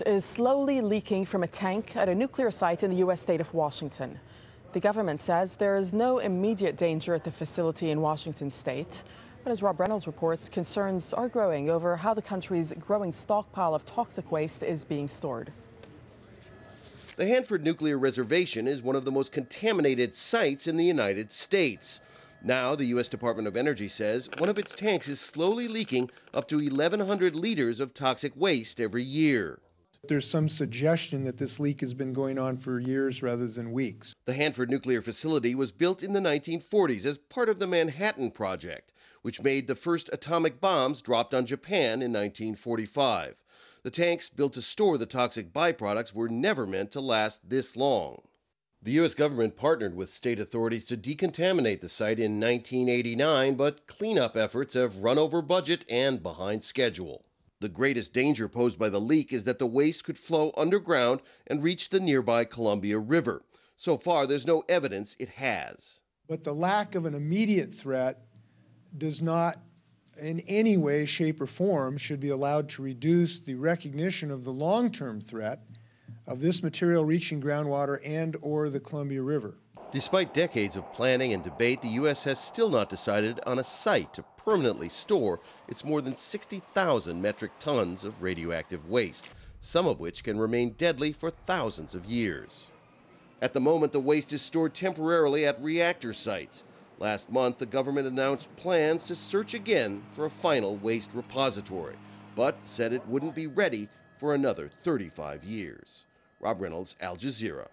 Is slowly leaking from a tank at a nuclear site in the U.S. state of Washington. The government says there is no immediate danger at the facility in Washington state. But as Rob Reynolds reports, concerns are growing over how the country's growing stockpile of toxic waste is being stored. The Hanford Nuclear Reservation is one of the most contaminated sites in the United States. Now, the U.S. Department of Energy says one of its tanks is slowly leaking up to 1,100 liters of toxic waste every year. There's some suggestion that this leak has been going on for years rather than weeks. The Hanford Nuclear facility was built in the 1940s as part of the Manhattan Project, which made the first atomic bombs dropped on Japan in 1945. The tanks built to store the toxic byproducts were never meant to last this long. The U.S. government partnered with state authorities to decontaminate the site in 1989, but cleanup efforts have run over budget and behind schedule. The greatest danger posed by the leak is that the waste could flow underground and reach the nearby Columbia River. So far, there's no evidence it has. But the lack of an immediate threat does not in any way, shape, or form should be allowed to reduce the recognition of the long-term threat of this material reaching groundwater and/or the Columbia River. Despite decades of planning and debate, the U.S. has still not decided on a site to permanently store its more than 60,000 metric tons of radioactive waste, some of which can remain deadly for thousands of years. At the moment, the waste is stored temporarily at reactor sites. Last month, the government announced plans to search again for a final waste repository, but said it wouldn't be ready for another 35 years. Rob Reynolds, Al Jazeera.